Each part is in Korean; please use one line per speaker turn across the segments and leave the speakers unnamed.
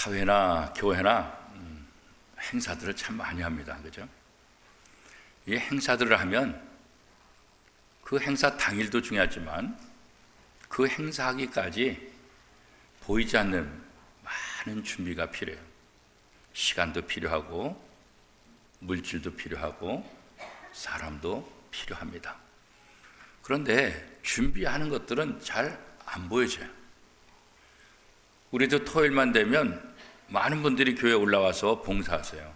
사회나 교회나 행사들을 참 많이 합니다. 그죠? 이 행사들을 하면 그 행사 당일도 중요하지만 그 행사하기까지 보이지 않는 많은 준비가 필요해요. 시간도 필요하고 물질도 필요하고 사람도 필요합니다. 그런데 준비하는 것들은 잘 안 보여져요. 우리도 토요일만 되면 많은 분들이 교회에 올라와서 봉사하세요.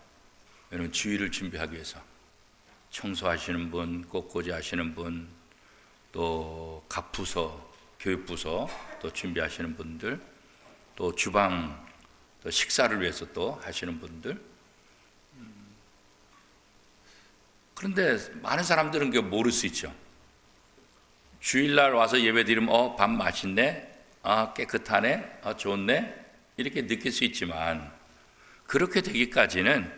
왜냐하면 주일을 준비하기 위해서 청소하시는 분, 꽃꽂이 하시는 분, 또 각 부서, 교육부서 또 준비하시는 분들, 또 주방, 또 식사를 위해서 또 하시는 분들. 그런데 많은 사람들은 그거 모를 수 있죠. 주일날 와서 예배 드리면 밥 맛있네, 깨끗하네, 좋네 이렇게 느낄 수 있지만 그렇게 되기까지는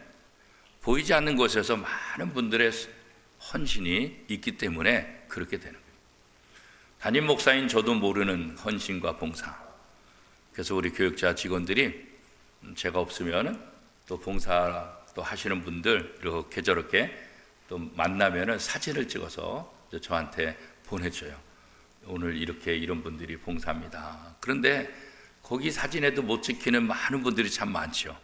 보이지 않는 곳에서 많은 분들의 헌신이 있기 때문에 그렇게 되는 거예요. 담임 목사인 저도 모르는 헌신과 봉사. 그래서 우리 교육자 직원들이 제가 없으면 또 봉사 또 하시는 분들 이렇게 저렇게 또 만나면은 사진을 찍어서 저한테 보내줘요. 오늘 이렇게 이런 분들이 봉사합니다. 그런데 거기 사진에도 못 찍히는 많은 분들이 참 많죠.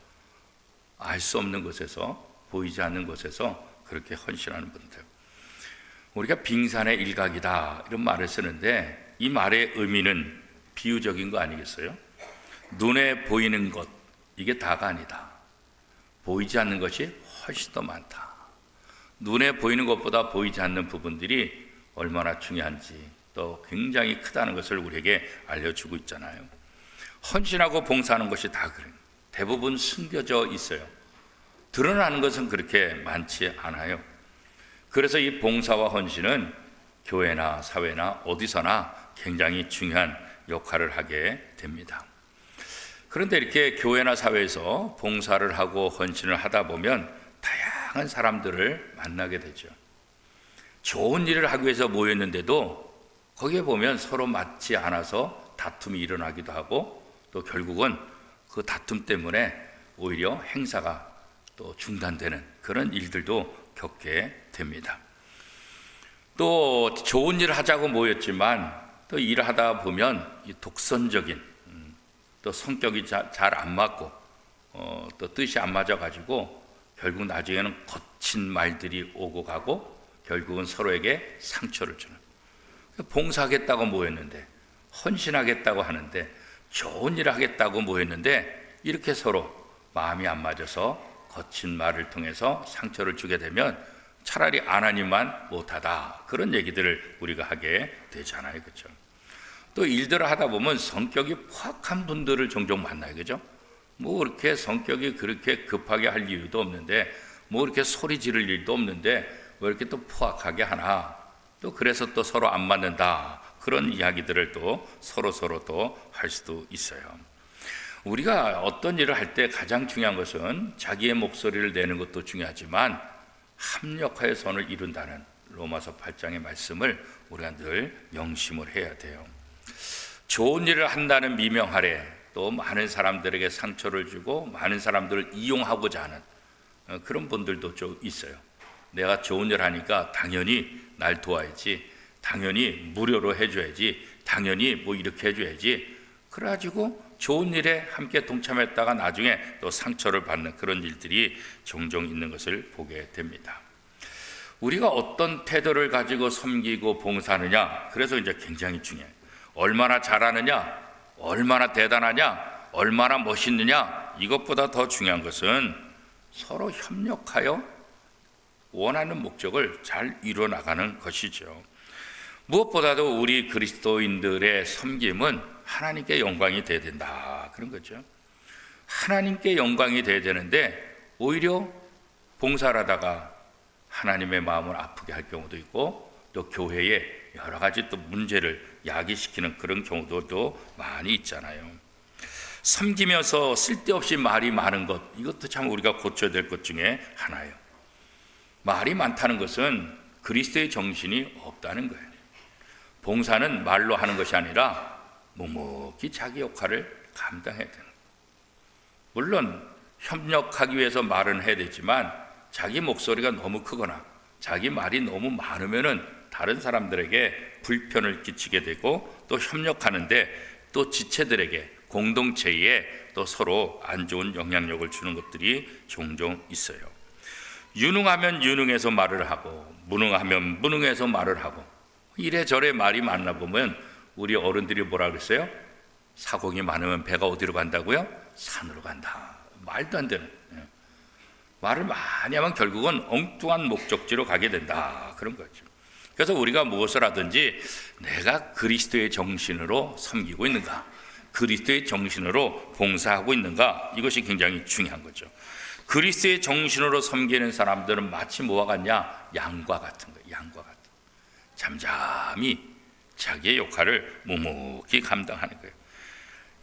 알 수 없는 곳에서, 보이지 않는 곳에서 그렇게 헌신하는 분들. 우리가 빙산의 일각이다 이런 말을 쓰는데 이 말의 의미는 비유적인 거 아니겠어요? 눈에 보이는 것, 이게 다가 아니다. 보이지 않는 것이 훨씬 더 많다. 눈에 보이는 것보다 보이지 않는 부분들이 얼마나 중요한지 또 굉장히 크다는 것을 우리에게 알려주고 있잖아요. 헌신하고 봉사하는 것이 다 그래요. 대부분 숨겨져 있어요. 드러나는 것은 그렇게 많지 않아요. 그래서 이 봉사와 헌신은 교회나 사회나 어디서나 굉장히 중요한 역할을 하게 됩니다. 그런데 이렇게 교회나 사회에서 봉사를 하고 헌신을 하다 보면 다양한 사람들을 만나게 되죠. 좋은 일을 하기 위해서 모였는데도 거기에 보면 서로 맞지 않아서 다툼이 일어나기도 하고 또 결국은 그 다툼 때문에 오히려 행사가 또 중단되는 그런 일들도 겪게 됩니다. 또 좋은 일을 하자고 모였지만 또 일을 하다 보면 이 독선적인 또 성격이 잘 안 맞고 또 뜻이 안 맞아가지고 결국 나중에는 거친 말들이 오고 가고 결국은 서로에게 상처를 주는. 봉사하겠다고 모였는데 헌신하겠다고 하는데 좋은 일을 하겠다고 모였는데 이렇게 서로 마음이 안 맞아서 거친 말을 통해서 상처를 주게 되면 차라리 안 하니만 못하다 그런 얘기들을 우리가 하게 되잖아요. 그렇죠? 또 일들을 하다 보면 성격이 포악한 분들을 종종 만나요. 그죠? 뭐 그렇게 성격이 그렇게 급하게 할 이유도 없는데 뭐 이렇게 소리 지를 일도 없는데 왜 이렇게 또 포악하게 하나? 또 그래서 또 서로 안 맞는다. 그런 이야기들을 또 서로 또 할 수도 있어요. 우리가 어떤 일을 할 때 가장 중요한 것은 자기의 목소리를 내는 것도 중요하지만 합력하여 선을 이룬다는 로마서 8장의 말씀을 우리가 늘 명심을 해야 돼요. 좋은 일을 한다는 미명 아래 또 많은 사람들에게 상처를 주고 많은 사람들을 이용하고자 하는 그런 분들도 좀 있어요. 내가 좋은 일 하니까 당연히 날 도와야지, 당연히 무료로 해줘야지, 당연히 뭐 이렇게 해줘야지. 그래가지고 좋은 일에 함께 동참했다가 나중에 또 상처를 받는 그런 일들이 종종 있는 것을 보게 됩니다. 우리가 어떤 태도를 가지고 섬기고 봉사하느냐, 그래서 이제 굉장히 중요해요. 얼마나 잘하느냐, 얼마나 대단하냐, 얼마나 멋있느냐, 이것보다 더 중요한 것은 서로 협력하여 원하는 목적을 잘 이루어 나가는 것이죠. 무엇보다도 우리 그리스도인들의 섬김은 하나님께 영광이 돼야 된다 그런 거죠. 하나님께 영광이 돼야 되는데 오히려 봉사를 하다가 하나님의 마음을 아프게 할 경우도 있고 또 교회에 여러 가지 또 문제를 야기시키는 그런 경우도 많이 있잖아요. 섬기면서 쓸데없이 말이 많은 것, 이것도 참 우리가 고쳐야 될 것 중에 하나예요. 말이 많다는 것은 그리스도의 정신이 없다는 거예요. 봉사는 말로 하는 것이 아니라 묵묵히 자기 역할을 감당해야 되는 거예요. 물론 협력하기 위해서 말은 해야 되지만 자기 목소리가 너무 크거나 자기 말이 너무 많으면은 다른 사람들에게 불편을 끼치게 되고 또 협력하는데 또 지체들에게 공동체에 또 서로 안 좋은 영향력을 주는 것들이 종종 있어요. 유능하면 유능해서 말을 하고 무능하면 무능해서 말을 하고 이래저래 말이 많나 보면 우리 어른들이 뭐라 그랬어요? 사공이 많으면 배가 어디로 간다고요? 산으로 간다. 말도 안 되는 말을 많이 하면 결국은 엉뚱한 목적지로 가게 된다. 그런 거죠. 그래서 우리가 무엇을 하든지 내가 그리스도의 정신으로 섬기고 있는가, 그리스도의 정신으로 봉사하고 있는가, 이것이 굉장히 중요한 거죠. 그리스도의 정신으로 섬기는 사람들은 마치 뭐와 같냐? 양과 같은 거예요. 양과 같은. 잠잠히 자기의 역할을 묵묵히 감당하는 거예요.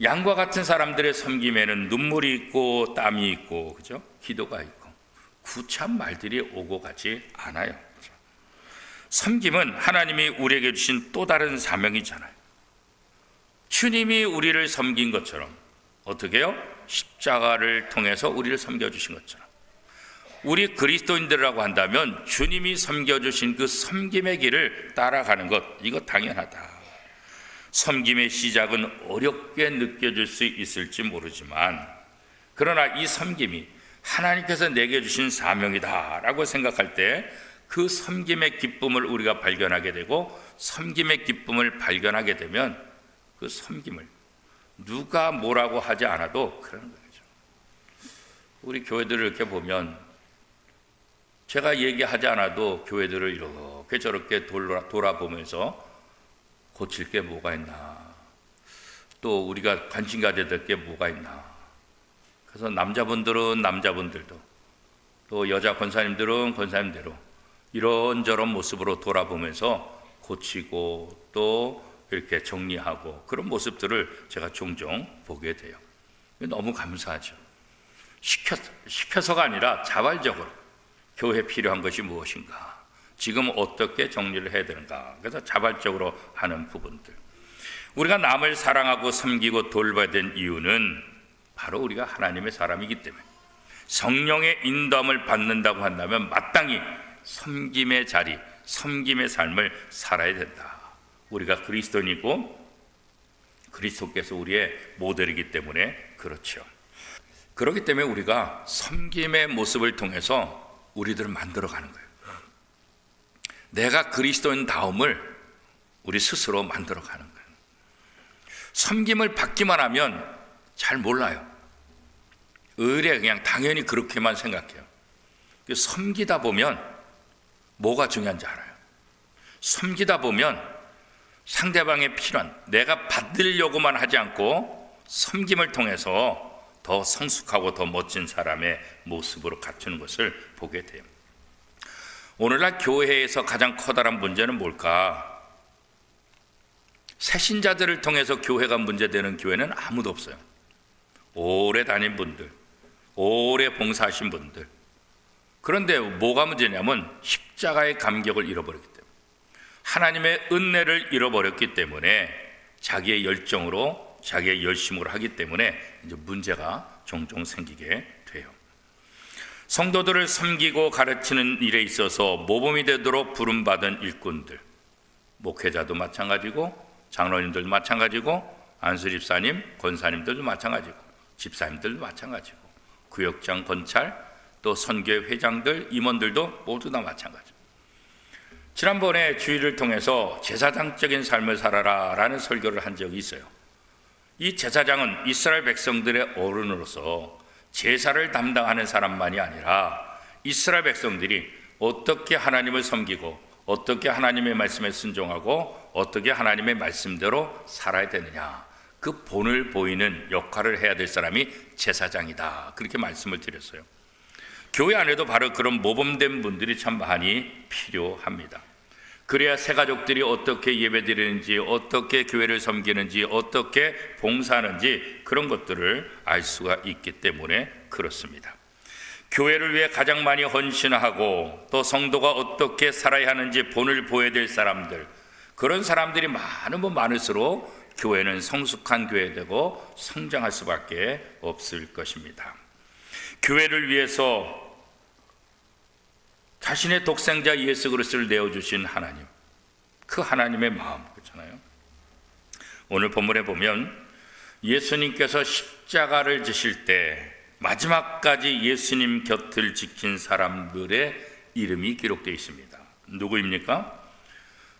양과 같은 사람들의 섬김에는 눈물이 있고 땀이 있고, 그죠? 기도가 있고 구차한 말들이 오고 가지 않아요. 그죠? 섬김은 하나님이 우리에게 주신 또 다른 사명이잖아요. 주님이 우리를 섬긴 것처럼 어떻게 해요? 십자가를 통해서 우리를 섬겨주신 것처럼 우리 그리스도인들이라고 한다면 주님이 섬겨주신 그 섬김의 길을 따라가는 것, 이거 당연하다. 섬김의 시작은 어렵게 느껴질 수 있을지 모르지만 그러나 이 섬김이 하나님께서 내게 주신 사명이다라고 생각할 때 그 섬김의 기쁨을 우리가 발견하게 되고 섬김의 기쁨을 발견하게 되면 그 섬김을 누가 뭐라고 하지 않아도 그러는 거죠. 우리 교회들을 이렇게 보면 제가 얘기하지 않아도 교회들을 이렇게 저렇게 돌아보면서 고칠 게 뭐가 있나, 또 우리가 관심 가져야 될 게 뭐가 있나. 그래서 남자분들은 남자분들도 또 여자 권사님들은 권사님대로 이런저런 모습으로 돌아보면서 고치고 또 이렇게 정리하고 그런 모습들을 제가 종종 보게 돼요. 너무 감사하죠. 시켜서가 아니라 자발적으로 교회에 필요한 것이 무엇인가, 지금 어떻게 정리를 해야 되는가, 그래서 자발적으로 하는 부분들. 우리가 남을 사랑하고 섬기고 돌봐야 된 이유는 바로 우리가 하나님의 사람이기 때문에 성령의 인도함을 받는다고 한다면 마땅히 섬김의 자리, 섬김의 삶을 살아야 된다. 우리가 그리스도인이고 그리스도께서 우리의 모델이기 때문에 그렇죠. 그렇기 때문에 우리가 섬김의 모습을 통해서 우리들을 만들어가는 거예요. 내가 그리스도인 다움을 우리 스스로 만들어가는 거예요. 섬김을 받기만 하면 잘 몰라요. 의뢰 그냥 당연히 그렇게만 생각해요. 섬기다 보면 뭐가 중요한지 알아요. 섬기다 보면 상대방의 필요한, 내가 받으려고만 하지 않고 섬김을 통해서 더 성숙하고 더 멋진 사람의 모습으로 갖추는 것을 보게 돼요. 오늘날 교회에서 가장 커다란 문제는 뭘까? 새신자들을 통해서 교회가 문제되는 교회는 아무도 없어요. 오래 다닌 분들, 오래 봉사하신 분들. 그런데 뭐가 문제냐면 십자가의 감격을 잃어버렸기 때문에, 하나님의 은혜를 잃어버렸기 때문에 자기의 열정으로, 자기의 열심으로 하기 때문에 이제 문제가 종종 생기게 돼요. 성도들을 섬기고 가르치는 일에 있어서 모범이 되도록 부름받은 일꾼들, 목회자도 마찬가지고 장로님들도 마찬가지고 안수집사님, 권사님들도 마찬가지고 집사님들도 마찬가지고 구역장, 권찰, 또 선교회 회장들, 임원들도 모두 다 마찬가지. 지난번에 주일을 통해서 제사장적인 삶을 살아라 라는 설교를 한 적이 있어요. 이 제사장은 이스라엘 백성들의 어른으로서 제사를 담당하는 사람만이 아니라 이스라엘 백성들이 어떻게 하나님을 섬기고 어떻게 하나님의 말씀에 순종하고 어떻게 하나님의 말씀대로 살아야 되느냐, 그 본을 보이는 역할을 해야 될 사람이 제사장이다, 그렇게 말씀을 드렸어요. 교회 안에도 바로 그런 모범된 분들이 참 많이 필요합니다. 그래야 새가족들이 어떻게 예배드리는지, 어떻게 교회를 섬기는지, 어떻게 봉사하는지 그런 것들을 알 수가 있기 때문에 그렇습니다. 교회를 위해 가장 많이 헌신하고 또 성도가 어떻게 살아야 하는지 본을 보여야 될 사람들, 그런 사람들이 많으면 많을수록 교회는 성숙한 교회 되고 성장할 수밖에 없을 것입니다. 교회를 위해서 자신의 독생자 예수 그리스도를 내어주신 하나님, 그 하나님의 마음, 그렇잖아요. 오늘 본문에 보면 예수님께서 십자가를 지실 때 마지막까지 예수님 곁을 지킨 사람들의 이름이 기록되어 있습니다. 누구입니까?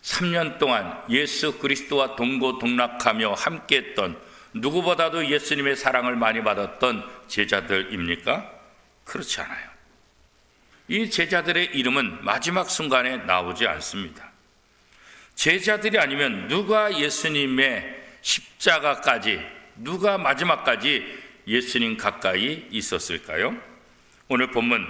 3년 동안 예수 그리스도와 동고동락하며 함께했던, 누구보다도 예수님의 사랑을 많이 받았던 제자들입니까? 그렇지 않아요. 이 제자들의 이름은 마지막 순간에 나오지 않습니다. 제자들이 아니면 누가 예수님의 십자가까지, 누가 마지막까지 예수님 가까이 있었을까요? 오늘 본문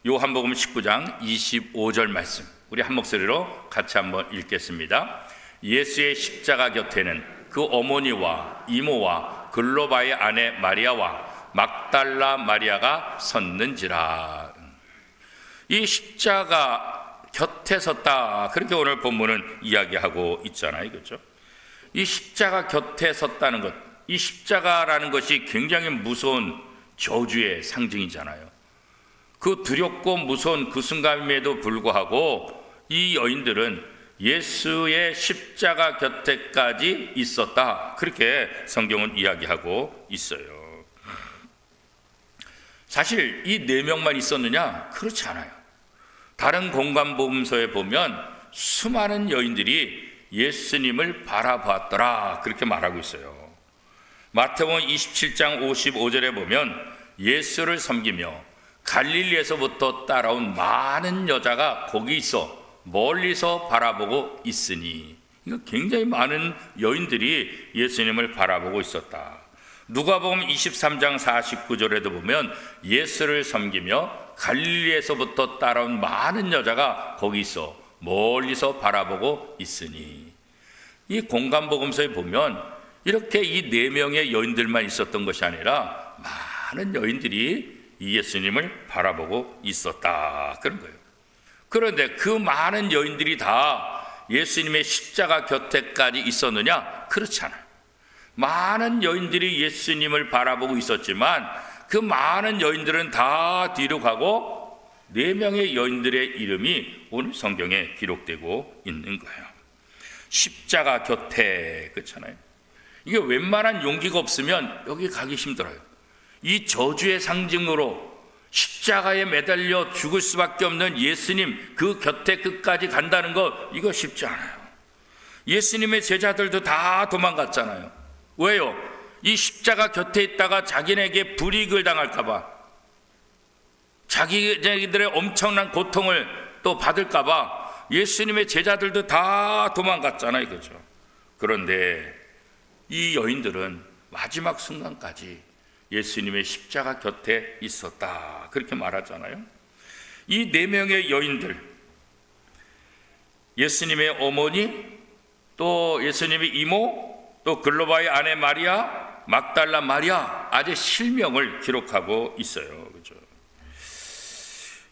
요한복음 19장 25절 말씀, 우리 한 목소리로 같이 한번 읽겠습니다. 예수의 십자가 곁에는 그 어머니와 이모와 글로바의 아내 마리아와 막달라 마리아가 섰는지라. 이 십자가 곁에 섰다, 그렇게 오늘 본문은 이야기하고 있잖아요, 그렇죠? 이 십자가 곁에 섰다는 것, 이 십자가라는 것이 굉장히 무서운 저주의 상징이잖아요. 그 두렵고 무서운 그 순간임에도 불구하고 이 여인들은 예수의 십자가 곁에까지 있었다, 그렇게 성경은 이야기하고 있어요. 사실 이 4명만 있었느냐? 그렇지 않아요. 다른 공관복음서에 보면 수많은 여인들이 예수님을 바라봤더라, 그렇게 말하고 있어요. 마태복음 27장 55절에 보면 예수를 섬기며 갈릴리에서부터 따라온 많은 여자가 거기 있어 멀리서 바라보고 있으니, 이거 굉장히 많은 여인들이 예수님을 바라보고 있었다. 누가복음 23장 49절에도 보면 예수를 섬기며 갈릴리에서부터 따라온 많은 여자가 거기 있어 멀리서 바라보고 있으니, 이 공관복음서에 보면 이렇게 이 4명의 여인들만 있었던 것이 아니라 많은 여인들이 이 예수님을 바라보고 있었다, 그런 거예요. 그런데 그 많은 여인들이 다 예수님의 십자가 곁에까지 있었느냐? 그렇지 않아요. 많은 여인들이 예수님을 바라보고 있었지만 그 많은 여인들은 다 뒤로 가고 4명의 여인들의 이름이 오늘 성경에 기록되고 있는 거예요. 십자가 곁에, 그렇잖아요. 이게 웬만한 용기가 없으면 여기 가기 힘들어요. 이 저주의 상징으로 십자가에 매달려 죽을 수밖에 없는 예수님 그 곁에 끝까지 간다는 거, 이거 쉽지 않아요. 예수님의 제자들도 다 도망갔잖아요. 왜요? 이 십자가 곁에 있다가 자기네에게 불이익을 당할까 봐, 자기들의 엄청난 고통을 또 받을까 봐 예수님의 제자들도 다 도망갔잖아요, 그렇죠? 그런데 이 여인들은 마지막 순간까지 예수님의 십자가 곁에 있었다, 그렇게 말하잖아요. 이 4명의 여인들, 예수님의 어머니, 또 예수님의 이모, 또 글로바의 아내 마리아, 막달라 마리아, 아주 실명을 기록하고 있어요, 그렇죠?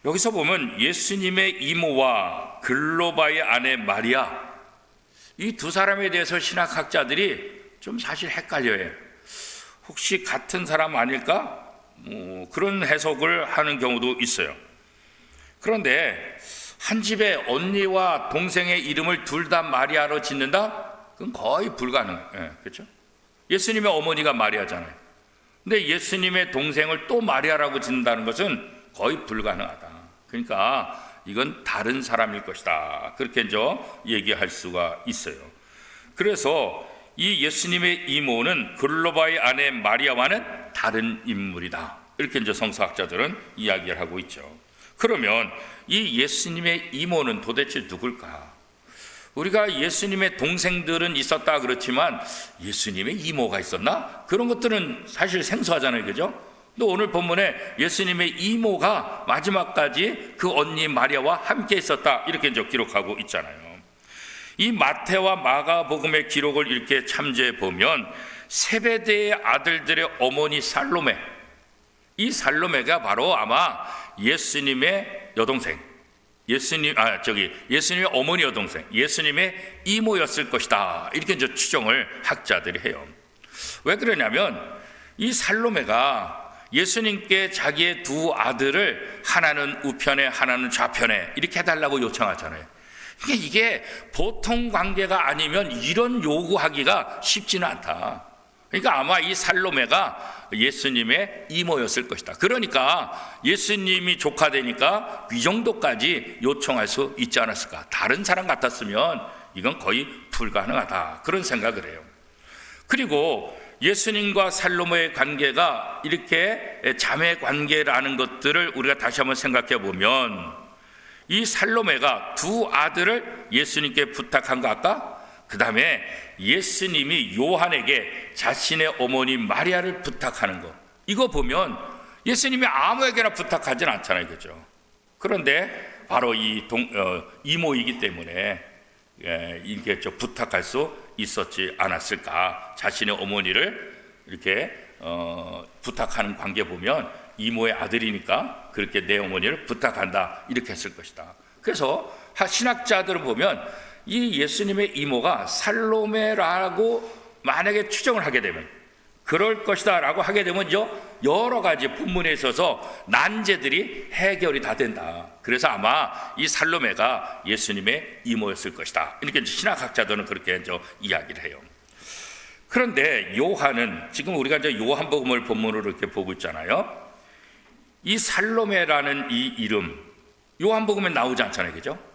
여기서 보면 예수님의 이모와 글로바의 아내 마리아, 이 2 사람에 대해서 신학학자들이 좀 사실 헷갈려요. 혹시 같은 사람 아닐까? 그런 해석을 하는 경우도 있어요. 그런데 한 집에 언니와 동생의 이름을 둘 다 마리아로 짓는다? 그건 거의 불가능해요. 그렇죠? 예수님의 어머니가 마리아잖아요. 근데 예수님의 동생을 또 마리아라고 짓는다는 것은 거의 불가능하다. 그러니까 이건 다른 사람일 것이다, 그렇게 이제 얘기할 수가 있어요. 그래서 이 예수님의 이모는 글로바의 아내 마리아와는 다른 인물이다, 이렇게 이제 성서학자들은 이야기를 하고 있죠. 그러면 이 예수님의 이모는 도대체 누굴까? 우리가 예수님의 동생들은 있었다 그렇지만 예수님의 이모가 있었나? 그런 것들은 사실 생소하잖아요, 그죠? 또 오늘 본문에 예수님의 이모가 마지막까지 그 언니 마리아와 함께 있었다, 이렇게 이제 기록하고 있잖아요. 이 마태와 마가복음의 기록을 이렇게 참조해 보면 세베대의 아들들의 어머니 살로메, 이 살로메가 바로 아마 예수님의 여동생, 예수님의 어머니 여동생, 예수님의 이모였을 것이다. 이렇게 이제 추정을 학자들이 해요. 왜 그러냐면 이 살로메가 예수님께 자기의 두 아들을 하나는 우편에 하나는 좌편에 이렇게 해달라고 요청하잖아요. 이게 보통 관계가 아니면 이런 요구하기가 쉽지는 않다. 그러니까 아마 이 살로메가 예수님의 이모였을 것이다. 그러니까 예수님이 조카되니까 이 정도까지 요청할 수 있지 않았을까. 다른 사람 같았으면 이건 거의 불가능하다. 그런 생각을 해요. 그리고 예수님과 살로메의 관계가 이렇게 자매 관계라는 것들을 우리가 다시 한번 생각해 보면 이 살로메가 두 아들을 예수님께 부탁한 거 아까? 그 다음에 예수님이 요한에게 자신의 어머니 마리아를 부탁하는 거, 이거 보면 예수님이 아무에게나 부탁하진 않잖아요, 그죠? 그런데 바로 이 이모이기 때문에 이렇게 부탁할 수 있었지 않았을까. 자신의 어머니를 이렇게 부탁하는 관계 보면 이모의 아들이니까 그렇게 내 어머니를 부탁한다 이렇게 했을 것이다. 그래서 신학자들을 보면 이 예수님의 이모가 살로메라고 만약에 추정을 하게 되면, 그럴 것이다 라고 하게 되면 여러 가지 본문에 있어서 난제들이 해결이 다 된다. 그래서 아마 이 살로메가 예수님의 이모였을 것이다. 이렇게 신학학자들은 그렇게 이야기를 해요. 그런데 요한은, 지금 우리가 요한복음을 본문으로 이렇게 보고 있잖아요. 이 살로메라는 이 이름 요한복음에 나오지 않잖아요, 그죠?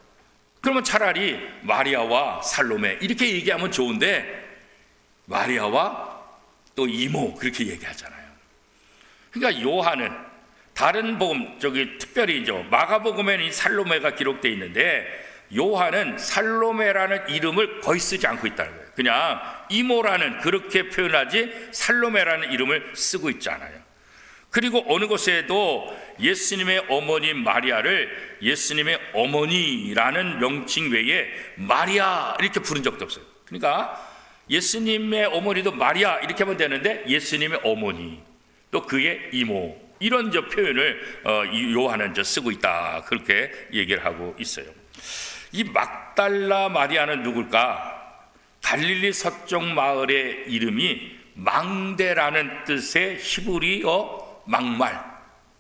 그러면 차라리 마리아와 살로메 이렇게 얘기하면 좋은데 마리아와 또 이모 그렇게 얘기하잖아요. 그러니까 요한은 다른 복음, 특별히 마가복음에는 이 살로메가 기록되어 있는데 요한은 살로메라는 이름을 거의 쓰지 않고 있다는 거예요. 그냥 이모라는, 그렇게 표현하지 살로메라는 이름을 쓰고 있지 않아요. 그리고 어느 곳에도 예수님의 어머니 마리아를 예수님의 어머니라는 명칭 외에 마리아 이렇게 부른 적도 없어요. 그러니까 예수님의 어머니도 마리아 이렇게 하면 되는데 예수님의 어머니 또 그의 이모 이런 표현을 요한은 쓰고 있다, 그렇게 얘기를 하고 있어요. 이 막달라 마리아는 누굴까? 갈릴리 서쪽 마을의 이름이 망대라는 뜻의 히브리어 막말,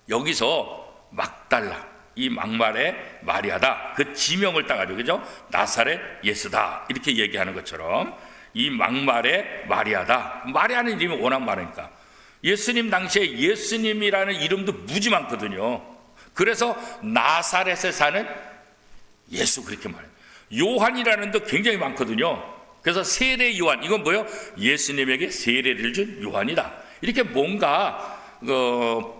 여기서 막달라, 이 막말의 마리아다, 그 지명을 따가지고, 그죠? 나사렛 예수다 이렇게 얘기하는 것처럼 이 막말의 마리아다. 마리아는 이름이 워낙 많으니까 예수님 당시에 예수님이라는 이름도 무지 많거든요. 그래서 나사렛에 사는 예수 그렇게 말해요. 요한이라는 도 굉장히 많거든요. 그래서 세례 요한, 이건 뭐예요? 예수님에게 세례를 준 요한이다. 이렇게 뭔가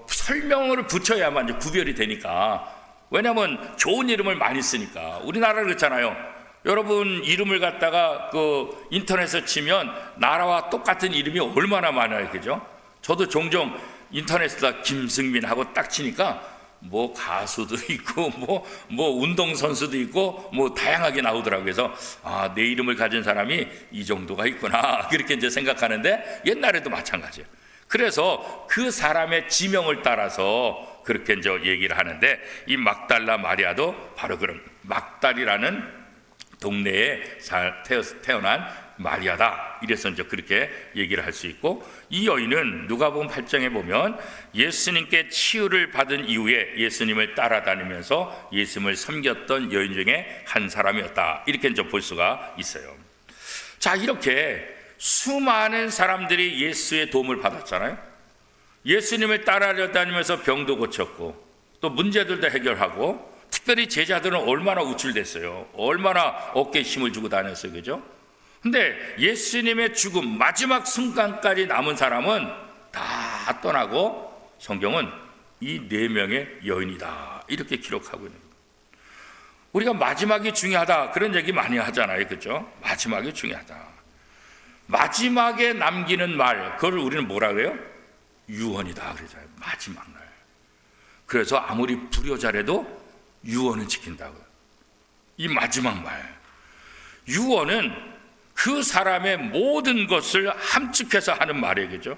설명을 붙여야만 이제 구별이 되니까. 왜냐하면 좋은 이름을 많이 쓰니까. 우리나라는 그렇잖아요. 여러분 이름을 갖다가 인터넷에 치면 나라와 똑같은 이름이 얼마나 많아요, 그죠? 저도 종종 인터넷에다 김승민 하고 딱 치니까 뭐 가수도 있고 뭐 운동선수도 있고 뭐 다양하게 나오더라고요. 그래서 내 이름을 가진 사람이 이 정도가 있구나 그렇게 이제 생각하는데, 옛날에도 마찬가지예요. 그래서 그 사람의 지명을 따라서 그렇게 이제 얘기를 하는데, 이 막달라 마리아도 바로 그런 막달이라는 동네에 태어난 마리아다. 이래서 이제 그렇게 얘기를 할 수 있고, 이 여인은 누가복음 8장에 보면 예수님께 치유를 받은 이후에 예수님을 따라다니면서 예수님을 섬겼던 여인 중에 한 사람이었다. 이렇게 이제 볼 수가 있어요. 자, 이렇게 수많은 사람들이 예수의 도움을 받았잖아요. 예수님을 따라다니면서 병도 고쳤고 또 문제들도 해결하고, 특별히 제자들은 얼마나 우쭐댔어요. 얼마나 어깨에 힘을 주고 다녔어요, 그죠? 근데 예수님의 죽음 마지막 순간까지 남은 사람은 다 떠나고 성경은 이 4명의 여인이다 이렇게 기록하고 있는 거예요. 우리가 마지막이 중요하다 그런 얘기 많이 하잖아요, 그죠? 마지막이 중요하다. 마지막에 남기는 말, 그걸 우리는 뭐라 그래요? 유언이다 그러잖아요, 마지막 날. 그래서 아무리 불효자라도 유언은 지킨다고요. 이 마지막 말, 유언은 그 사람의 모든 것을 함축해서 하는 말이에요, 그죠?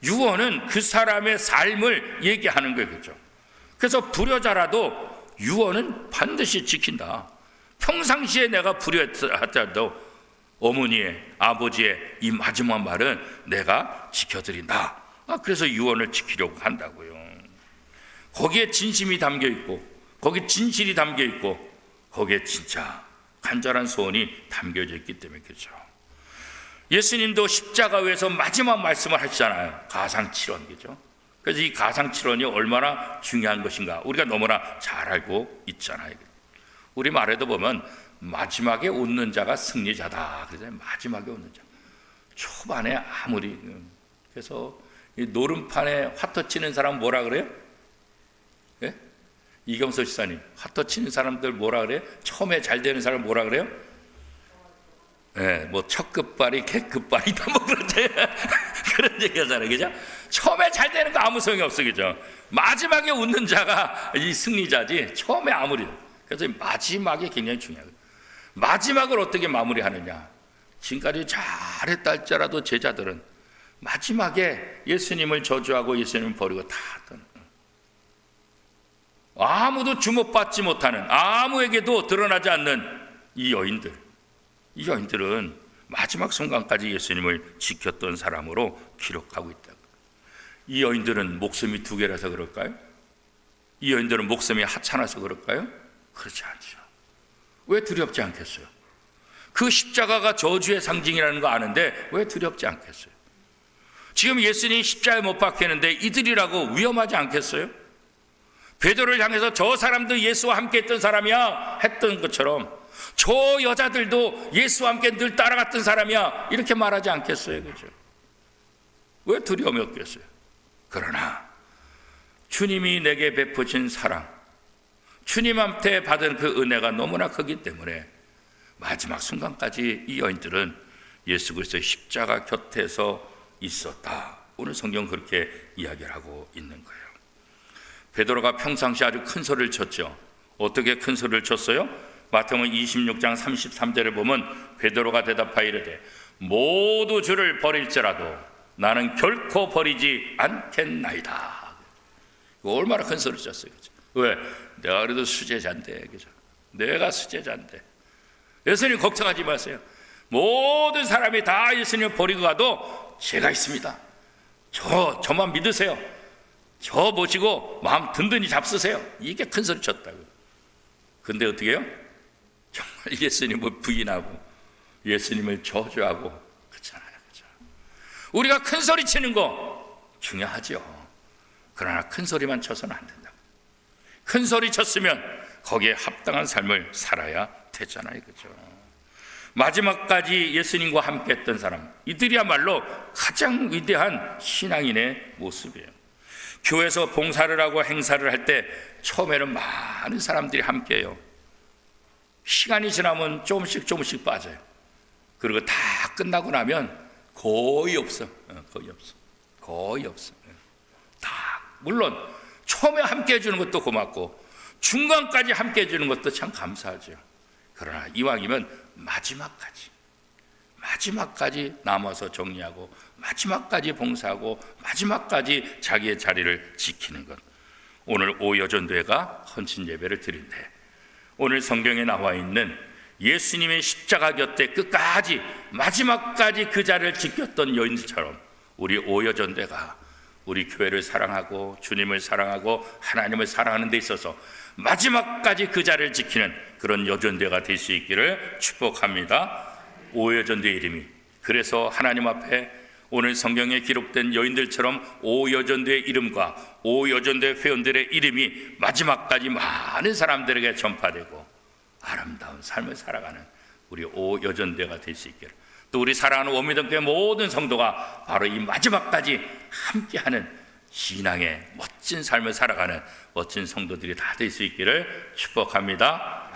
유언은 그 사람의 삶을 얘기하는 거예요, 그죠? 그래서 불효자라도 유언은 반드시 지킨다. 평상시에 내가 불효하더라도 어머니의, 아버지의 이 마지막 말은 내가 지켜드린다. 그래서 유언을 지키려고 한다고요. 거기에 진심이 담겨 있고, 거기에 진실이 담겨 있고, 거기에 진짜 간절한 소원이 담겨져 있기 때문에 그렇죠. 예수님도 십자가 위에서 마지막 말씀을 하시잖아요. 가상칠언, 그죠? 그래서 이 가상칠언이 얼마나 중요한 것인가 우리가 너무나 잘 알고 있잖아요. 우리 말에도 보면 마지막에 웃는 자가 승리자다. 그래서 마지막에 웃는 자. 초반에 아무리 그래서 이 노름판에 화터 치는 사람 뭐라 그래요? 예? 이경서 시사님, 화터 치는 사람들 뭐라 그래요? 처음에 잘 되는 사람 뭐라 그래요? 예, 뭐 첫 끝발이 개끝발이다 뭐 그런 얘기 하잖아요, 그죠? 처음에 잘 되는 거 아무 소용이 없어, 그죠? 마지막에 웃는 자가 이 승리자지. 처음에 아무리. 그래서 마지막이 굉장히 중요해요. 마지막을 어떻게 마무리하느냐. 지금까지 잘했다 할지라도 제자들은 마지막에 예수님을 저주하고 예수님을 버리고 다 떠나. 아무도 주목받지 못하는, 아무에게도 드러나지 않는 이 여인들은 마지막 순간까지 예수님을 지켰던 사람으로 기록하고 있다. 이 여인들은 목숨이 두 개라서 그럴까요? 이 여인들은 목숨이 하찮아서 그럴까요? 그렇지 않죠. 왜 두렵지 않겠어요? 그 십자가가 저주의 상징이라는 거 아는데 왜 두렵지 않겠어요? 지금 예수님이 십자가에 못 박혔는데 이들이라고 위험하지 않겠어요? 베드로를 향해서 저 사람도 예수와 함께 했던 사람이야 했던 것처럼 저 여자들도 예수와 함께 늘 따라갔던 사람이야 이렇게 말하지 않겠어요? 그죠? 왜 두려움이 없겠어요? 그러나 주님이 내게 베푸신 사랑, 주님한테 받은 그 은혜가 너무나 크기 때문에 마지막 순간까지 이 여인들은 예수 그리스도의 십자가 곁에서 있었다. 오늘 성경 그렇게 이야기를 하고 있는 거예요. 베드로가 평상시 아주 큰 소리를 쳤죠. 어떻게 큰 소리를 쳤어요? 마태복음 26장 33절에 보면 베드로가 대답하여 이르되 모두 주를 버릴지라도 나는 결코 버리지 않겠나이다. 얼마나 큰 소리를 쳤어요. 그죠? 왜? 내가 그래도 수제자인데, 그죠? 내가 수제자인데. 예수님 걱정하지 마세요. 모든 사람이 다 예수님을 버리고 가도 제가 있습니다. 저만 믿으세요. 저 보시고 마음 든든히 잡수세요. 이게 큰 소리 쳤다고. 근데 어떻게 해요? 정말 예수님을 부인하고 예수님을 저주하고 그렇잖아요. 그렇죠? 우리가 큰 소리 치는 거 중요하죠. 그러나 큰 소리만 쳐서는 안 된다고. 큰 소리 쳤으면 거기에 합당한 삶을 살아야 되잖아요. 그렇죠? 마지막까지 예수님과 함께 했던 사람, 이들이야말로 가장 위대한 신앙인의 모습이에요. 교회에서 봉사를 하고 행사를 할 때 처음에는 많은 사람들이 함께해요. 시간이 지나면 조금씩 빠져요. 그리고 다 끝나고 나면 거의 없어. 다 물론 처음에 함께 해주는 것도 고맙고 중간까지 함께 해주는 것도 참 감사하죠. 그러나 이왕이면 마지막까지 남아서 정리하고 마지막까지 봉사하고 마지막까지 자기의 자리를 지키는 것. 오늘 오여전도회가 헌신 예배를 드린데 오늘 성경에 나와 있는 예수님의 십자가 곁에 끝까지 마지막까지 그 자리를 지켰던 여인들처럼 우리 오여전도회가 우리 교회를 사랑하고 주님을 사랑하고 하나님을 사랑하는 데 있어서 마지막까지 그 자리를 지키는 그런 여전도회가 될 수 있기를 축복합니다. 오여전도회 이름이 그래서 하나님 앞에 오늘 성경에 기록된 여인들처럼 오여전도의 이름과 오여전도의 회원들의 이름이 마지막까지 많은 사람들에게 전파되고 아름다운 삶을 살아가는 우리 오여전도회가 될 수 있기를, 또 우리 사랑하는 원미동교회 모든 성도가 바로 이 마지막까지 함께하는 신앙의 멋진 삶을 살아가는 멋진 성도들이 다 될 수 있기를 축복합니다.